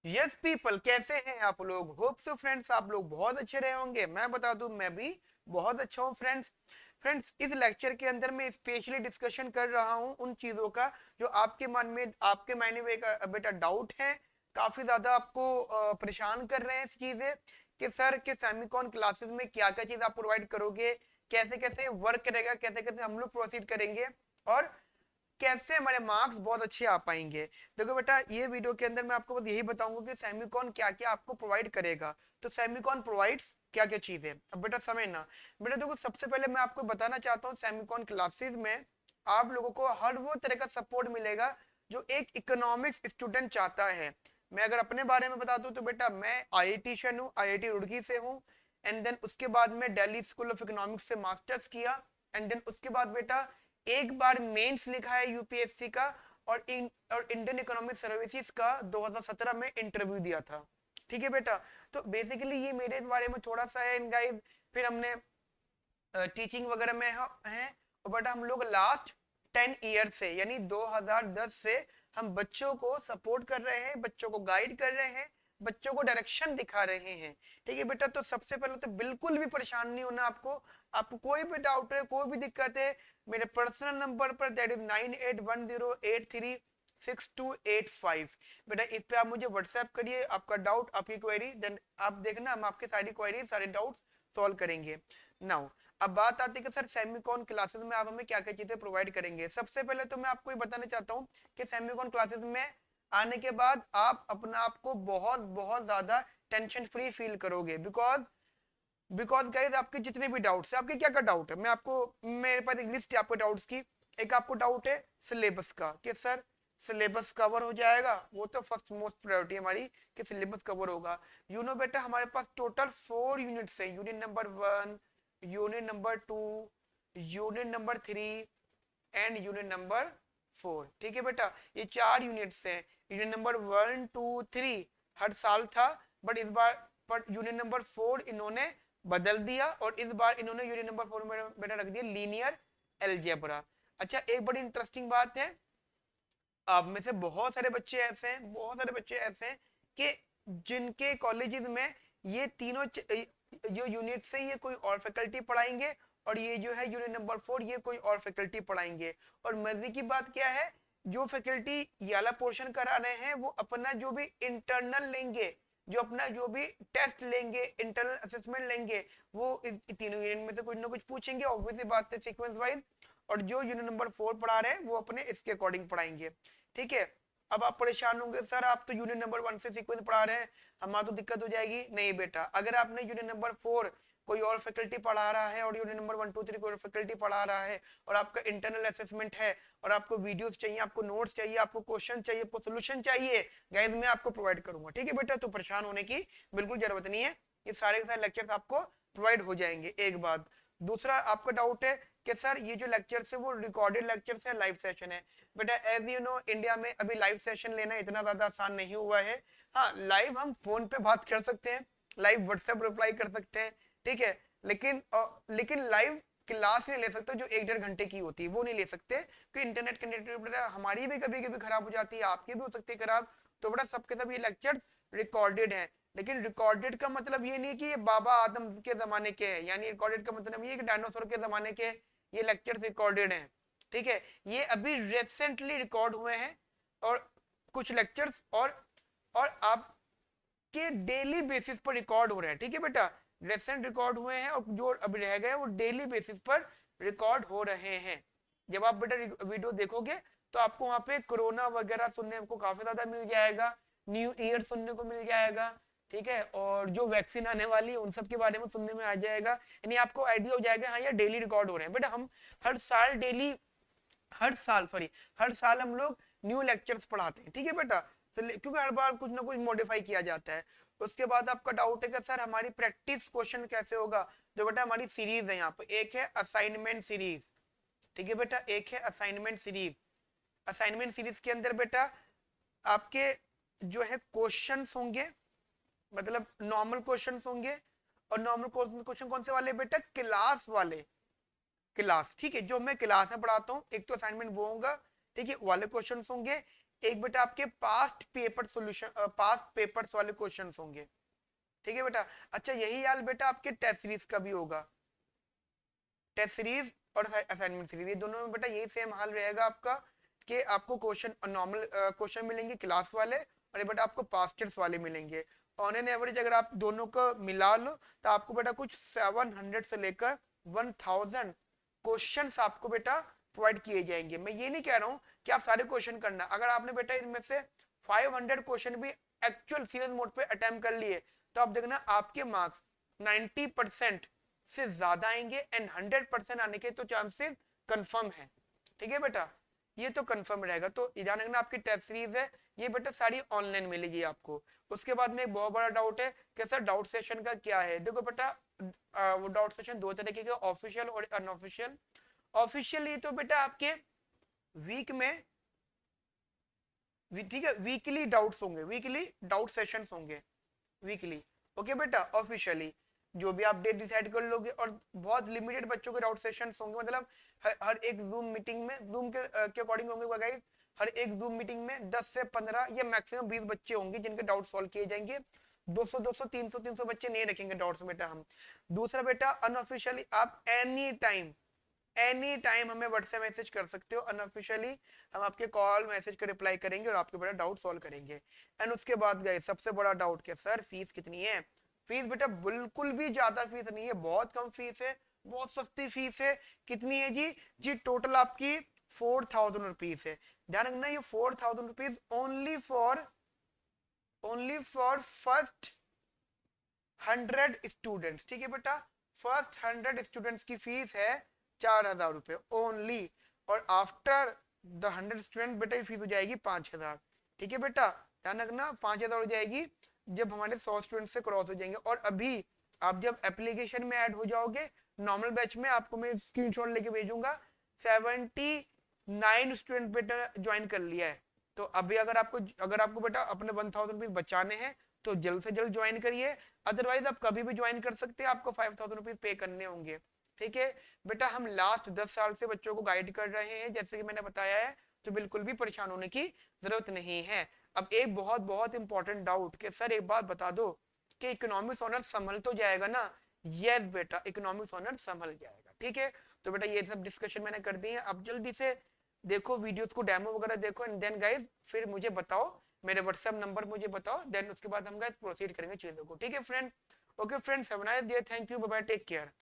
Yes people, कैसे हैं आप लोग? होप सो फ्रेंड्स आप लोग बहुत अच्छे रहे होंगे। मैं बता दूं, मैं भी बहुत अच्छा हूं फ्रेंड्स। फ्रेंड्स, इस लेक्चर के अंदर मैं स्पेशली डिस्कशन कर रहा हूं उन चीजों का जो आपके मन में, आपके मायने में एक बेटा डाउट है। काफी ज्यादा आपको परेशान कर रहे हैं इस चीजें कि सर के सेमिकॉन क्लासेस में क्या क्या चीज आप प्रोवाइड करोगे, कैसे कैसे वर्क करेगा, कैसे कैसे हम लोग प्रोसीड करेंगे और कैसे हमारे मार्क्स बहुत अच्छे आ पाएंगे। देखो बेटा, ये वीडियो के अंदर मैं आपको बस यही बताऊंगा कि सेमिकॉन क्या क्या आपको प्रोवाइड करेगा। तो सेमिकॉन प्रोवाइड्स क्या क्या चीजें, अब बेटा समझना। बेटा देखो, सबसे पहले मैं आपको बताना चाहता हूँ सेमिकॉन क्लासेस में आप लोगों को हर वो तरह का सपोर्ट मिलेगा जो एक इकोनॉमिक्स स्टूडेंट चाहता है। मैं अगर अपने बारे में बता दूं तो बेटा मैं आईआईटी हूँ, आईआईटी रुड़की से हूँ। एंड देन उसके बाद में दिल्ली स्कूल ऑफ इकोनॉमिक्स से मास्टर्स किया। एंड देन उसके बाद बेटा एक बार मेंस लिखा है यूपीएससी का, और इंडियन इकोनॉमिक सर्विसेज का 2017 में इंटरव्यू दिया था। ठीक है बेटा, तो बेसिकली ये मेरे बारे में थोड़ा सा है गाइस। फिर हमने टीचिंग वगैरह में है। और बट हम लोग लास्ट 10 ईयर से यानी 2010 से हम बच्चों को सपोर्ट कर रहे हैं, बच्चों को गाइड कर रहे हैं, बच्चों को डायरेक्शन दिखा रहे हैं। ठीक है बेटा, तो सबसे पहले तो बिल्कुल भी परेशान नहीं होना आपको। आपको कोई भी डाउट है, कोई भी दिक्कत है, मेरे पर्सनल नंबर पर, दैट इज 9810836285, बेटा इस पे आप मुझे व्हाट्सएप करिए आपका डाउट, आपकी क्वेरी। देन आप देखना हम आपके सारी क्वेरी, सारे डाउट्स सॉल्व करेंगे। नाउ अब बात आती है कि सर सेमिकॉन क्लासेस में आप हमें क्या क्या चीजें प्रोवाइड करेंगे। सबसे पहले तो मैं आपको ये बताना चाहता हूँ कि सेमिकॉन क्लासेस में आने के बाद आप अपना आप को बहुत बहुत ज्यादा टेंशन फ्री फील करोगे। बिकॉज बिकॉज गाइस, आपके जितने भी डाउट्स है, आपके क्या क्या डाउट है, मैं आपको, मेरे पास एक लिस्ट है आपके डाउट्स की। एक आपको डाउट है सिलेबस का कि सर सिलेबस कवर हो जाएगा। वो तो फर्स्ट मोस्ट प्रायोरिटी हमारी कि सिलेबस कवर होगा। यू नो बेटा, हमारे पास टोटल 4 यूनिट्स है। Unit number 1, unit number 2, unit number 3 and unit number 4। ठीक है बेटा, ये 4 यूनिट्स हैं। यूनिट नंबर 1, 2, 3 हर साल था, बट इस बार पर यूनिट नंबर 4 इन्होंने बदल दिया और इस बार इन्होंने यूनिट नंबर 4 में बेटा रख दिया लीनियर एलजेब्रा। अच्छा, एक बड़ी इंटरेस्टिंग बात है, आप में से बहुत सारे बच्चे ऐसे हैं, बहुत सारे बच्चे ऐसे हैं कि जिनके कॉलेजेस में ये तीनों जो यूनिट से ये कोई और फैकल्टी पढ़ाएंगे, और ये जो है यूनिट नंबर 4 ये कोई और फैकल्टी पढ़ाएंगे। और मजे की बात क्या है, जो फैकल्टी ये वाला पोर्शन करा रहे हैं वो अपना जो भी इंटरनल लेंगे, जो अपना जो भी टेस्ट लेंगे, इंटरनल असेसमेंट लेंगे, वो तीनों यूनिट में से कुछ ना कुछ पूछेंगे, ऑब्वियसली बात है, सीक्वेंस वाइज। और जो यूनिट नंबर 4 पढ़ा रहे हैं वो अपने इसके अकॉर्डिंग पढ़ाएंगे। ठीक है, अब आप परेशान होंगे सर आप तो यूनिट नंबर 1 से सीक्वेंस पढ़ा रहे हैं, हमारा तो दिक्कत हो जाएगी। नहीं बेटा, अगर आपने यूनिट नंबर 4 कोई और फैकल्टी पढ़ा रहा है और यूनिट नंबर 1, 2, 3 कोई और फैकल्टी पढ़ा रहा है, और आपका इंटरनल असेसमेंट है, और आपको वीडियोस चाहिए, आपको नोट्स चाहिए, आपको क्वेश्चन चाहिए, आपको सोल्यूशन चाहिए, गाइस मैं आपको प्रोवाइड करूंगा। ठीक है बेटा, तो परेशान होने की बिल्कुल जरूरत नहीं है, ये सारे के सारे लेक्चर्स आपको प्रोवाइड हो जाएंगे। एक बात, दूसरा आपका डाउट है कि सर ये जो लेक्चर्स है वो रिकॉर्डेड लेक्चर्स है, लाइव सेशन है। बेटा एज यू नो, इंडिया में अभी लाइव सेशन लेना इतना ज्यादा आसान नहीं हुआ है। हाँ, लाइव हम फोन पे बात कर सकते हैं, लाइव व्हाट्सएप रिप्लाई कर सकते हैं, ठीक है, लेकिन लाइव क्लास नहीं ले सकते जो 1-1.5 घंटे की होती है, वो नहीं ले सकते क्योंकि इंटरनेट कनेक्टिविटी हमारी भी कभी कभी खराब हो जाती है, आपकी भी हो सकती है खराब। तो बड़ा सबके सब ये लेक्चर रिकॉर्डेड है। लेकिन रिकॉर्डेड का मतलब ये नहीं कि ये बाबा आदम के जमाने के हैं, यानी रिकॉर्डेड का मतलब ये कि डायनासोर के जमाने के ये लेक्चर्स रिकॉर्डेड हैं। ठीक है, ये अभी रिसेंटली रिकॉर्ड हुए हैं, और कुछ लेक्चर्स और आपके डेली बेसिस पर रिकॉर्ड हो रहे हैं। ठीक है बेटा, रिसेंट रिकॉर्ड हुए हैं और जो अभी रह गए वो डेली बेसिस पर रिकॉर्ड हो रहे हैं। जब आप बेटा वीडियो देखोगे तो आपको वहां पे कोरोना वगैरह सुनने को काफी ज्यादा मिल जाएगा, न्यू ईयर सुनने को मिल जाएगा, ठीक है, और जो वैक्सीन आने वाली है उन सब के बारे में सुनने में आ जाएगा। यानी आपको आइडिया हो जाएगा हाँ ये डेली रिकॉर्ड हो रहे हैं। बेटा हम हर साल डेली, हर साल हम लोग न्यू लेक्चर्स पढ़ाते हैं। ठीक है बेटा, क्योंकि हर बार कुछ ना कुछ मॉडिफाई किया जाता है। उसके बाद आपका डाउट है कि सर हमारी प्रैक्टिस क्वेश्चन कैसे होगा। जो बेटा हमारी सीरीज है, यहाँ पे एक है असाइनमेंट सीरीज। ठीक है बेटा, एक है असाइनमेंट सीरीज। असाइनमेंट सीरीज के अंदर बेटा आपके जो है क्वेश्चंस होंगे, मतलब नॉर्मल क्वेश्चंस होंगे। और नॉर्मल क्वेश्चन कौन से वाले बेटा, क्लास वाले, क्लास, ठीक है, जो मैं क्लास में पढ़ाता हूँ, एक तो असाइनमेंट वो होगा, ठीक है, वाले क्वेश्चंस होंगे। एक बेटा आपके past paper solution, past papers वाले क्वेश्चंस होंगे, ठीक है बेटा। अच्छा यही हाल बेटा आपके टेस्ट सीरीज का भी होगा, टेस्ट सीरीज और असाइनमेंट सीरीज, ये दोनों में बेटा यही सेम हाल रहेगा आपका, कि आपको क्वेश्चन नॉर्मल क्वेश्चन मिलेंगे क्लास वाले, और ये बेटा आपको पास्ट टेस्ट वाले मिलेंगे। ऑन एन एवरेज अगर आप दोनों को मिला लो तो आपको बेटा कुछ 700 से लेकर 1000 क्वेश्चंस आपको बेटा प्रोवाइड किए जाएंगे। मैं ये नहीं कह रहा हूँ कि आप सारे क्वेश्चन करना, अगर आपने बेटा इनमें से 500 क्वेश्चन भी एक्चुअल सीरियस मोड पे अटेम्प्ट कर लिए तो आप देखना आपके मार्क्स 90% से ज्यादा आएंगे, एंड 100% आने के तो चांसेस कंफर्म है, ठीक है बेटा, ये तो कंफर्म रहेगा। तो ध्यान रखना आपकी टेस्ट सीरीज है ये बेटा सारी ऑनलाइन मिलेगी आपको। उसके बाद में एक बहुत बड़ा डाउट है कि सर डाउट सेशन का क्या है। देखो बेटा वो डाउट सेशन दो तरीके के, ऑफिशियल और अनऑफिशियल। ऑफिशियल ये तो बेटा आपके वीक में, ठीक है, वीकली डाउट्स होंगे, वीकली डाउट सेशंस होंगे वीकली, ओके बेटा। ऑफिशियली जो भी आप डेट डिसाइड कर लोगे, और बहुत लिमिटेड बच्चों के डाउट सेशंस होंगे, मतलब हर एक जूम मीटिंग में, जूम के अकॉर्डिंग होंगे गाइस, हर एक जूम मीटिंग में 10 से 15 या मैक्सिमम 20 बच्चे होंगे जिनके डाउट सॉल्व किए जाएंगे। 200 200 300 300 बच्चे नहीं रखेंगे डाउट्स बेटा हम। दूसरा बेटा अनऑफिशियली आप एनी टाइम हमें व्हाट्सएप मैसेज कर सकते हो अनऑफिशियली, हम आपके कॉल मैसेज का रिप्लाई करेंगे और आपके बेटा डाउट सॉल्व करेंगे। एंड उसके बाद गए सबसे बड़ा डाउट क्या सर फीस कितनी है। फीस बेटा बिल्कुल भी ज्यादा फीस नहीं है, बहुत कम फीस है, बहुत सस्ती फीस है। कितनी है जी? जी टोटल आपकी 4000 रुपीज है। ध्यान रखना ये 4000 rupees only for first 100 students, ठीक है बेटा। फर्स्ट 100 स्टूडेंट्स की फीस है 4000 रुपए ओनली, और आफ्टर द 100 स्टूडेंट बेटा ये फीस हो जाएगी 5000, ठीक है बेटा। ध्यान रखना 5000 हो जाएगी जब हमारे 100 स्टूडेंट से क्रॉस हो जाएंगे। और अभी आप जब एप्लीकेशन में ऐड हो जाओगे नॉर्मल बैच में, आपको मैं स्क्रीनशॉट लेके भेजूंगा, 79 स्टूडेंट बेटा ज्वाइन कर लिया है। तो अभी अगर आपको बेटा अपने 1000 रुपीज बचाने हैं तो जल्द से जल्द ज्वाइन करिए, अदरवाइज आप कभी भी ज्वाइन कर सकते हैं, आपको 5000 रुपीज पे करने होंगे, ठीक है बेटा। हम लास्ट 10 साल से बच्चों को गाइड कर रहे हैं जैसे कि मैंने बताया है, तो बिल्कुल भी परेशान होने की जरूरत नहीं है। अब एक बहुत बहुत इंपॉर्टेंट डाउट कि सर एक बात बता दो कि इकोनॉमिक्स ऑनर संभल तो जाएगा ना? यस बेटा इकोनॉमिक्स ऑनर संभल जाएगा, ठीक है। तो बेटा ये सब डिस्कशन मैंने कर दी है, अब जल्दी से देखो वीडियोस को, डेमो वगैरह देखो, एंड देन गाइस फिर मुझे बताओ, मेरे व्हाट्सएप नंबर मुझे बताओ, देन उसके बाद हम गाइस प्रोसीड करेंगे चीजों को, ठीक है friend. Okay friends, have a nice day, thank you, bye bye, take care.